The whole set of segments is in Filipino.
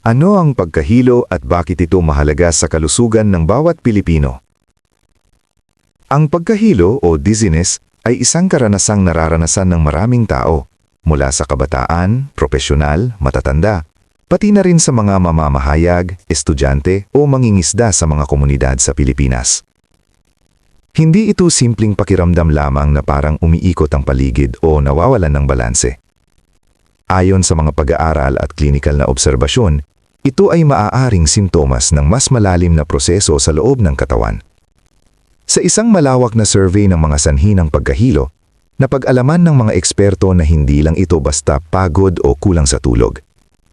Ano ang pagkahilo at bakit ito mahalaga sa kalusugan ng bawat Pilipino? Ang pagkahilo o dizziness ay isang karanasang nararanasan ng maraming tao, mula sa kabataan, propesyonal, matatanda, pati na rin sa mga mamamahayag, estudyante o mangingisda sa mga komunidad sa Pilipinas. Hindi ito simpleng pakiramdam lamang na parang umiikot ang paligid o nawawalan ng balanse. Ayon sa mga pag-aaral at klinikal na obserbasyon, ito ay maaaring sintomas ng mas malalim na proseso sa loob ng katawan. Sa isang malawak na survey ng mga sanhi ng pagkahilo, napag-alaman ng mga eksperto na hindi lang ito basta pagod o kulang sa tulog,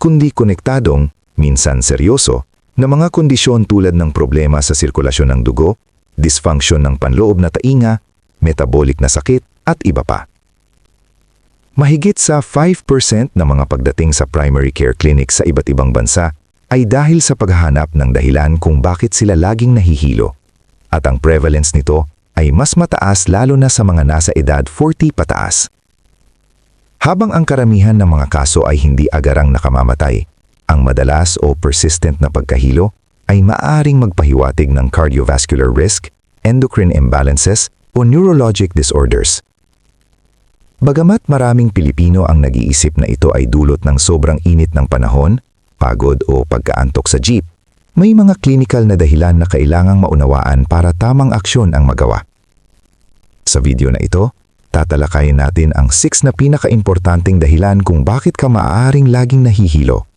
kundi konektadong, minsan seryoso, na mga kondisyon tulad ng problema sa sirkulasyon ng dugo, dysfunction ng panloob na tainga, metabolic na sakit at iba pa. Mahigit sa 5% ng mga pagdating sa primary care clinic sa iba't ibang bansa ay dahil sa paghahanap ng dahilan kung bakit sila laging nahihilo. At ang prevalence nito ay mas mataas lalo na sa mga nasa edad 40 pataas. Habang ang karamihan ng mga kaso ay hindi agarang nakamamatay, ang madalas o persistent na pagkahilo ay maaaring magpahiwatig ng cardiovascular risk, endocrine imbalances o neurologic disorders. Bagamat maraming Pilipino ang nag-iisip na ito ay dulot ng sobrang init ng panahon, pagod o pagkaantok sa jeep, may mga klinikal na dahilan na kailangang maunawaan para tamang aksyon ang magawa. Sa video na ito, tatalakayin natin ang 6 na pinaka-importanting dahilan kung bakit ka maaaring laging nahihilo.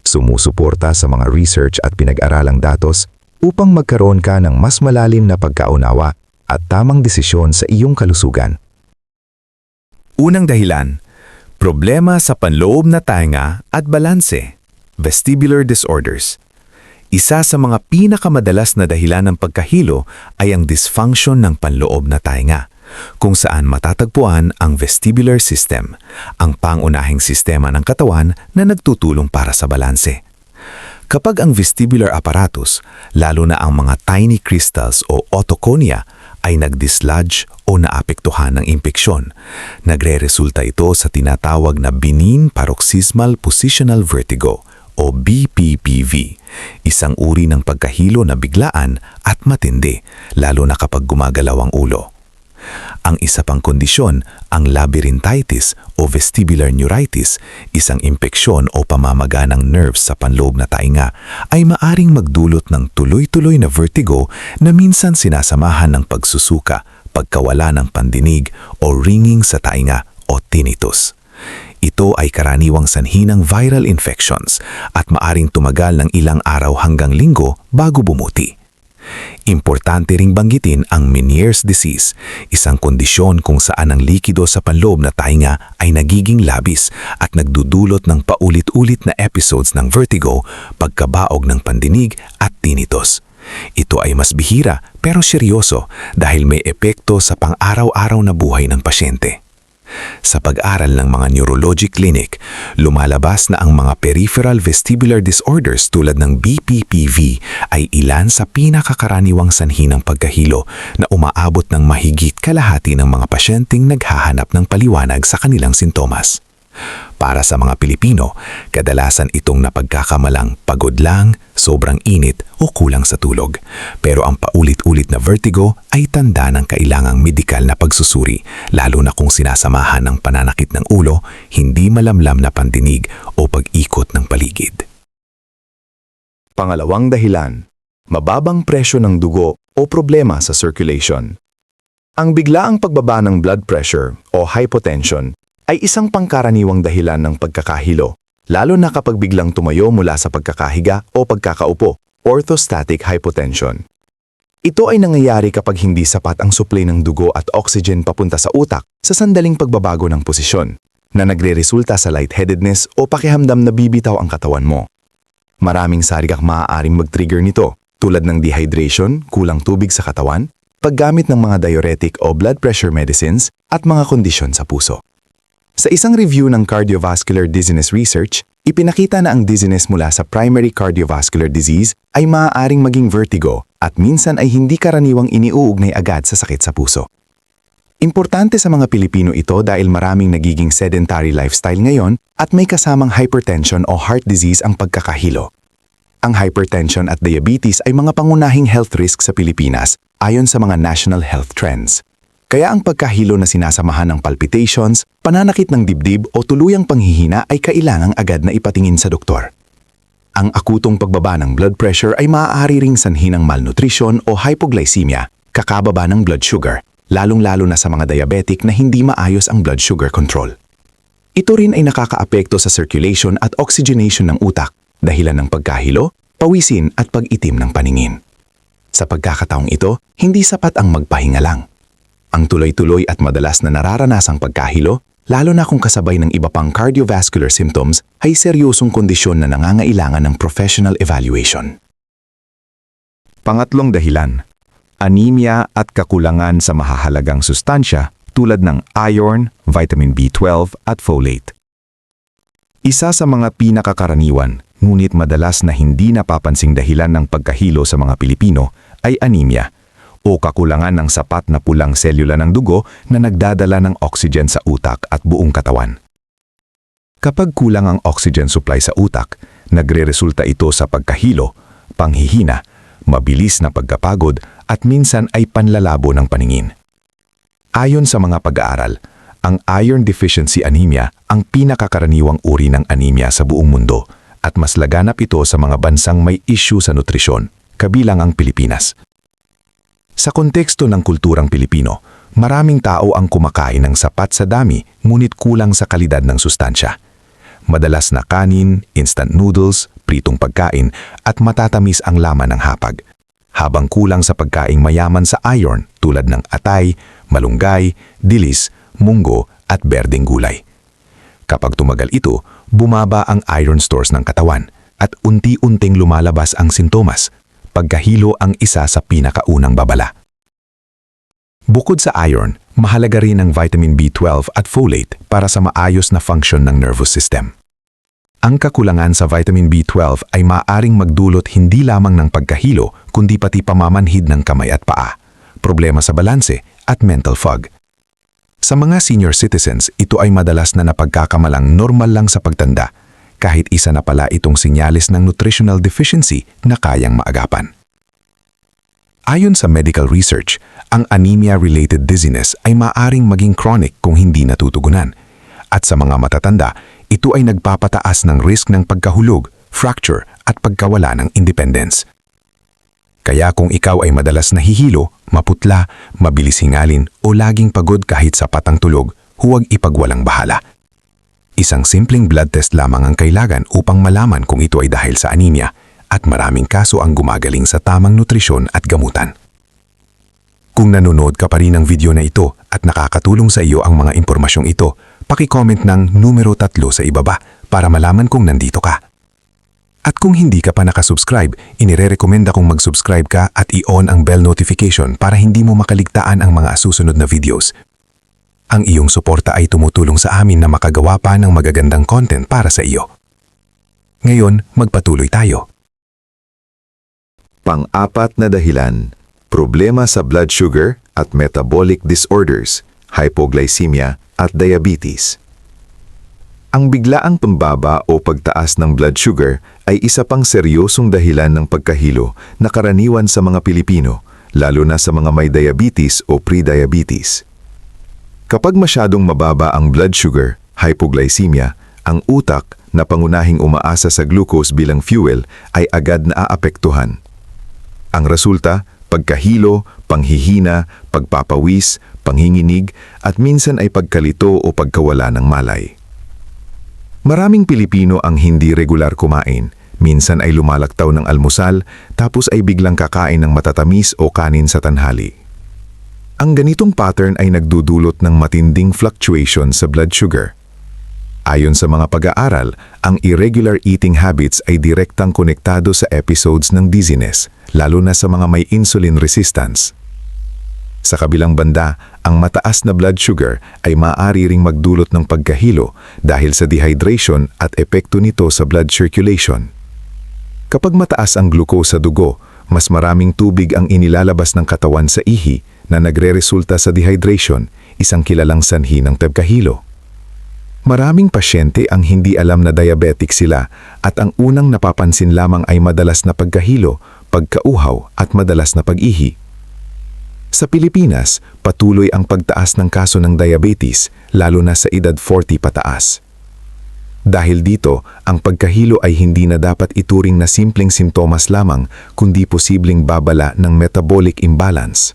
Sumusuporta sa mga research at pinag-aralang datos upang magkaroon ka ng mas malalim na pagkaunawa at tamang desisyon sa iyong kalusugan. Unang dahilan, problema sa panloob na tainga at balanse, vestibular disorders. Isa sa mga pinakamadalas na dahilan ng pagkahilo ay ang dysfunction ng panloob na tainga, kung saan matatagpuan ang vestibular system, ang pangunahing sistema ng katawan na nagtutulong para sa balanse. Kapag ang vestibular apparatus, lalo na ang mga tiny crystals o otoconia, ay nagdislodge o naapektuhan ng impeksyon, nagre-resulta ito sa tinatawag na benign paroxysmal positional vertigo o BPPV, isang uri ng pagkahilo na biglaan at matindi, lalo na kapag gumagalaw ang ulo. Ang isa pang kondisyon, ang labyrinthitis o vestibular neuritis, isang impeksyon o pamamaga ng nerves sa panloob na tainga, ay maaring magdulot ng tuloy-tuloy na vertigo na minsan sinasamahan ng pagsusuka, pagkawala ng pandinig o ringing sa tainga o tinnitus. Ito ay karaniwang sanhi ng viral infections at maaring tumagal ng ilang araw hanggang linggo bago bumuti. Importante ring banggitin ang Meniere's disease, isang kondisyon kung saan ang likido sa panloob na tainga ay nagiging labis at nagdudulot ng paulit-ulit na episodes ng vertigo, pagkabaog ng pandinig at tinnitus. Ito ay mas bihira pero seryoso dahil may epekto sa pang-araw-araw na buhay ng pasyente. Sa pag-aral ng mga neurology clinic, lumalabas na ang mga peripheral vestibular disorders tulad ng BPPV ay ilan sa pinakakaraniwang sanhi ng pagkahilo na umaabot ng mahigit kalahati ng mga pasyenteng naghahanap ng paliwanag sa kanilang sintomas. Para sa mga Pilipino, kadalasan itong napagkakamalang pagod lang, sobrang init o kulang sa tulog. Pero ang paulit-ulit na vertigo ay tanda ng kailangang medikal na pagsusuri, lalo na kung sinasamahan ng pananakit ng ulo, hindi malamlam na pandinig o pag-ikot ng paligid. Pangalawang dahilan, mababang presyo ng dugo o problema sa circulation. Ang biglaang pagbaba ng blood pressure o hypotension ay isang pangkaraniwang dahilan ng pagkakahilo, lalo na kapag biglang tumayo mula sa pagkakahiga o pagkakaupo, orthostatic hypotension. Ito ay nangyayari kapag hindi sapat ang supply ng dugo at oxygen papunta sa utak sa sandaling pagbabago ng posisyon, na nagre-resulta sa lightheadedness o pakiramdam na bibitaw ang katawan mo. Maraming sarigak maaaring mag-trigger nito, tulad ng dehydration, kulang tubig sa katawan, paggamit ng mga diuretic o blood pressure medicines, at mga kondisyon sa puso. Sa isang review ng Cardiovascular Dizziness Research, ipinakita na ang dizziness mula sa primary cardiovascular disease ay maaaring maging vertigo at minsan ay hindi karaniwang iniuugnay agad sa sakit sa puso. Importante sa mga Pilipino ito dahil maraming nagiging sedentary lifestyle ngayon at may kasamang hypertension o heart disease ang pagkakahilo, Ang hypertension at diabetes ay mga pangunahing health risk sa Pilipinas ayon sa mga national health trends. Kaya ang pagkahilo na sinasamahan ng palpitations, pananakit ng dibdib o tuluyang panghihina ay kailangang agad na ipatingin sa doktor. Ang akutong pagbaba ng blood pressure ay maaari ring sanhi ng malnutrition o hypoglycemia, kakababa ng blood sugar, lalong-lalo na sa mga diabetic na hindi maayos ang blood sugar control. Ito rin ay nakakaapekto sa circulation at oxygenation ng utak, dahilan ng pagkahilo, pawisin at pag-itim ng paningin. Sa pagkakataong ito, hindi sapat ang magpahinga lang. Ang tuloy-tuloy at madalas na nararanasang pagkahilo, lalo na kung kasabay ng iba pang cardiovascular symptoms, ay seryosong kondisyon na nangangailangan ng professional evaluation. Pangatlong dahilan, anemia at kakulangan sa mahahalagang sustansya tulad ng iron, vitamin B12 at folate. Isa sa mga pinakakaraniwan, ngunit madalas na hindi napapansing dahilan ng pagkahilo sa mga Pilipino ay anemia o kakulangan ng sapat na pulang selula ng dugo na nagdadala ng oxygen sa utak at buong katawan. Kapag kulang ang oxygen supply sa utak, nagreresulta ito sa pagkahilo, panghihina, mabilis na pagkapagod at minsan ay panlalabo ng paningin. Ayon sa mga pag-aaral, ang iron deficiency anemia ang pinakakaraniwang uri ng anemia sa buong mundo at mas laganap ito sa mga bansang may issue sa nutrisyon, kabilang ang Pilipinas. Sa konteksto ng kulturang Pilipino, maraming tao ang kumakain ng sapat sa dami ngunit kulang sa kalidad ng sustansya. Madalas na kanin, instant noodles, pritong pagkain at matatamis ang laman ng hapag. Habang kulang sa pagkaing mayaman sa iron tulad ng atay, malunggay, dilis, munggo at berdeng gulay. Kapag tumagal ito, bumaba ang iron stores ng katawan at unti-unting lumalabas ang sintomas. Pagkahilo ang isa sa pinakaunang babala. Bukod sa iron, mahalaga rin ang vitamin B12 at folate para sa maayos na function ng nervous system. Ang kakulangan sa vitamin B12 ay maaaring magdulot hindi lamang ng pagkahilo kundi pati pamamanhid ng kamay at paa, problema sa balanse at mental fog. Sa mga senior citizens, ito ay madalas na napagkakamalang normal lang sa pagtanda, kahit isa na pala itong sinyalis ng nutritional deficiency na kayang maagapan. Ayon sa medical research, ang anemia-related dizziness ay maaaring maging chronic kung hindi natutugunan. At sa mga matatanda, ito ay nagpapataas ng risk ng pagkahulog, fracture at pagkawala ng independence. Kaya kung ikaw ay madalas nahihilo, maputla, mabilis hingalin o laging pagod kahit sapat ang tulog, huwag ipagwalang bahala. Isang simpleng blood test lamang ang kailangan upang malaman kung ito ay dahil sa anemia at maraming kaso ang gumagaling sa tamang nutrisyon at gamutan. Kung nanonood ka pa rin ng video na ito at nakakatulong sa iyo ang mga impormasyong ito, paki-comment ng numero 3 sa ibaba para malaman kung nandito ka. At kung hindi ka pa nakasubscribe, inirerekomenda kong mag-subscribe ka at i-on ang bell notification para hindi mo makaligtaan ang mga susunod na videos. Ang iyong suporta ay tumutulong sa amin na makagawa pa ng magagandang content para sa iyo. Ngayon, magpatuloy tayo. Pang-apat na dahilan, problema sa blood sugar at metabolic disorders, hypoglycemia at diabetes. Ang biglaang pambaba o pagtaas ng blood sugar ay isa pang seryosong dahilan ng pagkahilo na karaniwan sa mga Pilipino, lalo na sa mga may diabetes o pre-diabetes. Kapag masyadong mababa ang blood sugar, hypoglycemia, ang utak na pangunahing umaasa sa glucose bilang fuel ay agad naaapektuhan. Ang resulta, pagkahilo, panghihina, pagpapawis, panghinginig at minsan ay pagkalito o pagkawala ng malay. Maraming Pilipino ang hindi regular kumain, minsan ay lumalaktaw ng almusal tapos ay biglang kakain ng matatamis o kanin sa tanghali. Ang ganitong pattern ay nagdudulot ng matinding fluctuation sa blood sugar. Ayon sa mga pag-aaral, ang irregular eating habits ay direktang konektado sa episodes ng dizziness, lalo na sa mga may insulin resistance. Sa kabilang banda, ang mataas na blood sugar ay maaari ring magdulot ng pagkahilo dahil sa dehydration at epekto nito sa blood circulation. Kapag mataas ang glucose sa dugo, mas maraming tubig ang inilalabas ng katawan sa ihi na nagreresulta sa dehydration, isang kilalang sanhi ng pagkahilo. Maraming pasyente ang hindi alam na diabetic sila at ang unang napapansin lamang ay madalas na pagkahilo, pagkauhaw at madalas na pag-ihi. Sa Pilipinas, patuloy ang pagtaas ng kaso ng diabetes, lalo na sa edad 40 pataas. Dahil dito, ang pagkahilo ay hindi na dapat ituring na simpleng simptomas lamang, kundi posibleng babala ng metabolic imbalance.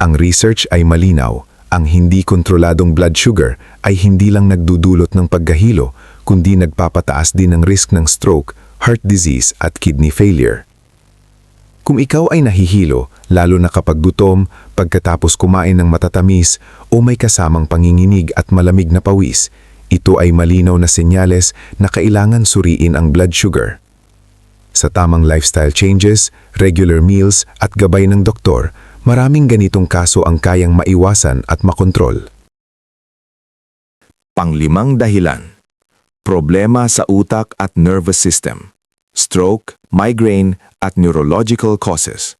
Ang research ay malinaw, ang hindi kontroladong blood sugar ay hindi lang nagdudulot ng pagkahilo, kundi nagpapataas din ng risk ng stroke, heart disease at kidney failure. Kung ikaw ay nahihilo, lalo na kapag gutom, pagkatapos kumain ng matatamis o may kasamang panginginig at malamig na pawis, ito ay malinaw na senyales na kailangan suriin ang blood sugar. Sa tamang lifestyle changes, regular meals at gabay ng doktor, maraming ganitong kaso ang kayang maiwasan at makontrol. Panglimang dahilan. Problema sa utak at nervous system. Stroke, migraine at neurological causes.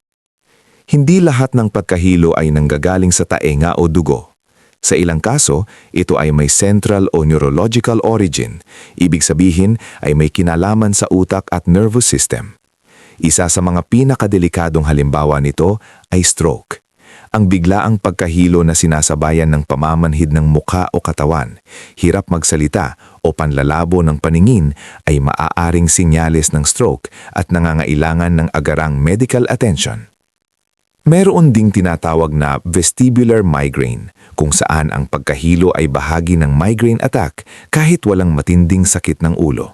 Hindi lahat ng pagkahilo ay nanggagaling sa taenga o dugo. Sa ilang kaso, ito ay may central o neurological origin. Ibig sabihin ay may kinalaman sa utak at nervous system. Isa sa mga pinakadelikadong halimbawa nito ay stroke. Ang biglaang pagkahilo na sinasabayan ng pamamanhid ng muka o katawan, hirap magsalita o panlalabo ng paningin ay maaaring sinyales ng stroke at nangangailangan ng agarang medical attention. Meron ding tinatawag na vestibular migraine, kung saan ang pagkahilo ay bahagi ng migraine attack kahit walang matinding sakit ng ulo.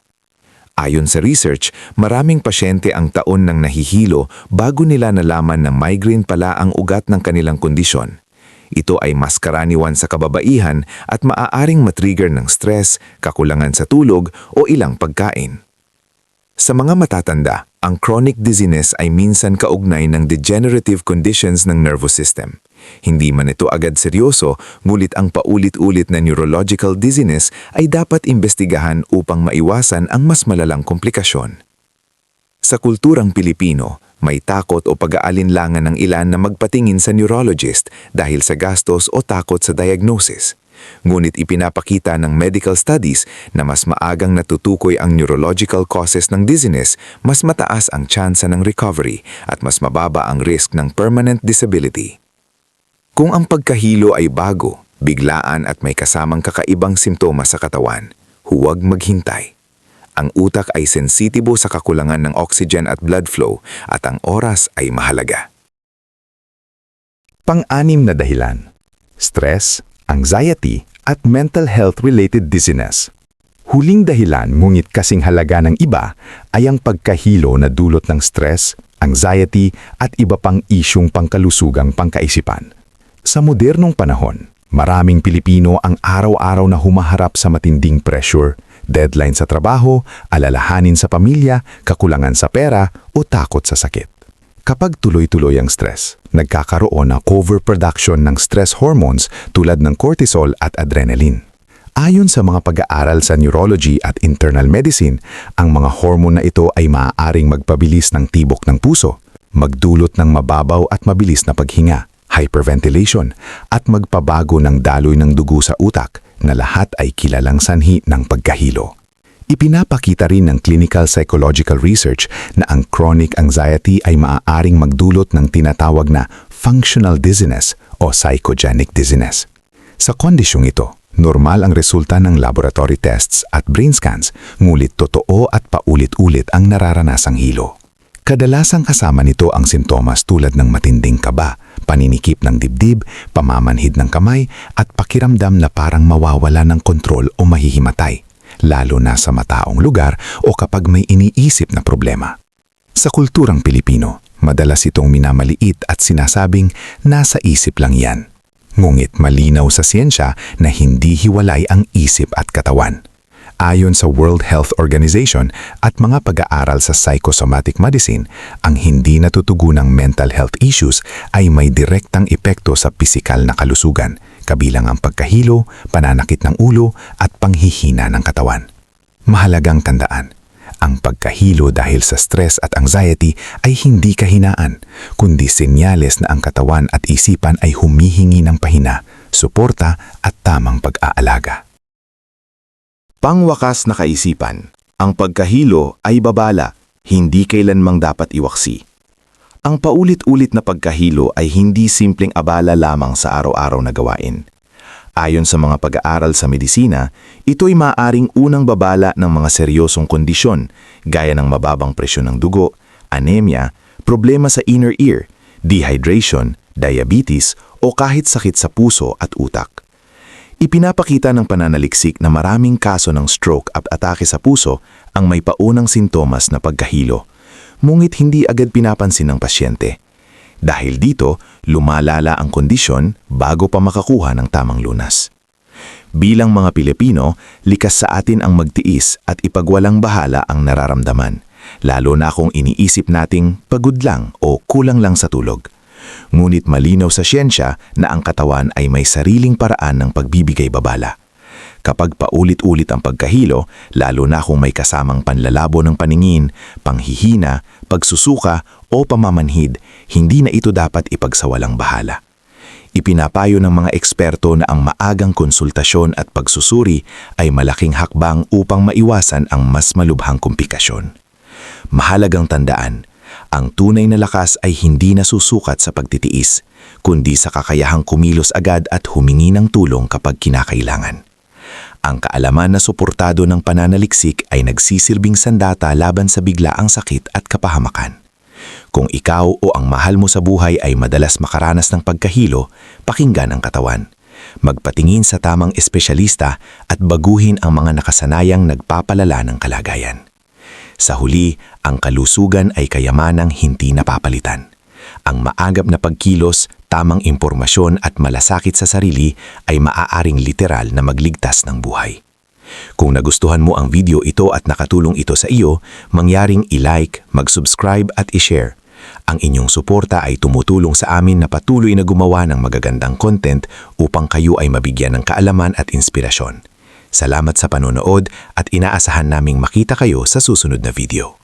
Ayon sa research, maraming pasyente ang taon nang nahihilo bago nila nalaman na migraine pala ang ugat ng kanilang kondisyon. Ito ay mas karaniwan sa kababaihan at maaaring matrigger ng stress, kakulangan sa tulog o ilang pagkain. Sa mga matatanda, ang chronic dizziness ay minsan kaugnay ng degenerative conditions ng nervous system. Hindi man ito agad seryoso, ngulit ang paulit-ulit na neurological dizziness ay dapat imbestigahan upang maiwasan ang mas malalang komplikasyon. Sa kulturang Pilipino, may takot o pag-aalinlangan ng ilan na magpatingin sa neurologist dahil sa gastos o takot sa diagnosis. Ngunit ipinapakita ng medical studies na mas maagang natutukoy ang neurological causes ng dizziness, mas mataas ang tsansa ng recovery at mas mababa ang risk ng permanent disability. Kung ang pagkahilo ay bago, biglaan at may kasamang kakaibang simptomas sa katawan, huwag maghintay. Ang utak ay sensitibo sa kakulangan ng oxygen at blood flow at ang oras ay mahalaga. Pang-anim na dahilan: stress, anxiety, at mental health-related dizziness. Huling dahilan ngunit kasing halaga ng iba ay ang pagkahilo na dulot ng stress, anxiety, at iba pang isyung pangkalusugang pangkaisipan. Sa modernong panahon, maraming Pilipino ang araw-araw na humaharap sa matinding pressure, deadline sa trabaho, alalahanin sa pamilya, kakulangan sa pera o takot sa sakit. Kapag tuloy-tuloy ang stress, nagkakaroon ng overproduction ng stress hormones tulad ng cortisol at adrenaline. Ayon sa mga pag-aaral sa neurology at internal medicine, ang mga hormone na ito ay maaaring magpabilis ng tibok ng puso, magdulot ng mababaw at mabilis na paghinga, hyperventilation, at magpabago ng daloy ng dugo sa utak na lahat ay kilalang sanhi ng pagkahilo. Ipinapakita rin ng clinical psychological research na ang chronic anxiety ay maaaring magdulot ng tinatawag na functional dizziness o psychogenic dizziness. Sa kondisyong ito, normal ang resulta ng laboratory tests at brain scans, ngulit totoo at paulit-ulit ang nararanasang hilo. Kadalasang kasama nito ang simptomas tulad ng matinding kaba, paninikip ng dibdib, pamamanhid ng kamay at pakiramdam na parang mawawala ng kontrol o mahihimatay, lalo na sa mataong lugar o kapag may iniisip na problema. Sa kulturang Pilipino, madalas itong minamaliit at sinasabing nasa isip lang yan. Ngunit malinaw sa siyensya na hindi hiwalay ang isip at katawan. Ayon sa World Health Organization at mga pag-aaral sa psychosomatic medicine, ang hindi natutugunang mental health issues ay may direktang epekto sa pisikal na kalusugan, kabilang ang pagkahilo, pananakit ng ulo at panghihina ng katawan. Mahalagang tandaan, ang pagkahilo dahil sa stress at anxiety ay hindi kahinaan, kundi senyales na ang katawan at isipan ay humihingi ng pahina, suporta at tamang pag-aalaga. Pangwakas na kaisipan, ang pagkahilo ay babala, hindi kailanmang dapat iwaksi. Ang paulit-ulit na pagkahilo ay hindi simpleng abala lamang sa araw-araw na gawain. Ayon sa mga pag-aaral sa medisina, ito'y maaaring unang babala ng mga seryosong kondisyon gaya ng mababang presyon ng dugo, anemia, problema sa inner ear, dehydration, diabetes o kahit sakit sa puso at utak. Ipinapakita ng pananaliksik na maraming kaso ng stroke at atake sa puso ang may paunang sintomas na pagkahilo, ngunit hindi agad pinapansin ng pasyente. Dahil dito, lumalala ang kondisyon bago pa makakuha ng tamang lunas. Bilang mga Pilipino, likas sa atin ang magtiis at ipagwalang bahala ang nararamdaman, lalo na kung iniisip nating pagod lang o kulang lang sa tulog. Ngunit malinaw sa siyensya na ang katawan ay may sariling paraan ng pagbibigay babala. Kapag paulit-ulit ang pagkahilo, lalo na kung may kasamang panlalabo ng paningin, panghihina, pagsusuka o pamamanhid, hindi na ito dapat ipagsawalang bahala. Ipinapayo ng mga eksperto na ang maagang konsultasyon at pagsusuri ay malaking hakbang upang maiwasan ang mas malubhang komplikasyon. Mahalagang tandaan, ang tunay na lakas ay hindi nasusukat sa pagtitiis, kundi sa kakayahang kumilos agad at humingi ng tulong kapag kinakailangan. Ang kaalaman na suportado ng pananaliksik ay nagsisilbing sandata laban sa biglaang sakit at kapahamakan. Kung ikaw o ang mahal mo sa buhay ay madalas makaranas ng pagkahilo, pakinggan ang katawan. Magpatingin sa tamang espesyalista at baguhin ang mga nakasanayang nagpapalala ng kalagayan. Sa huli, ang kalusugan ay kayamanang hindi napapalitan. Ang maagap na pagkilos, tamang impormasyon at malasakit sa sarili ay maaaring literal na magligtas ng buhay. Kung nagustuhan mo ang video ito at nakatulong ito sa iyo, mangyaring i-like, mag-subscribe at i-share. Ang inyong suporta ay tumutulong sa amin na patuloy na gumawa ng magagandang content upang kayo ay mabigyan ng kaalaman at inspirasyon. Salamat sa panonood at inaasahan naming makita kayo sa susunod na video.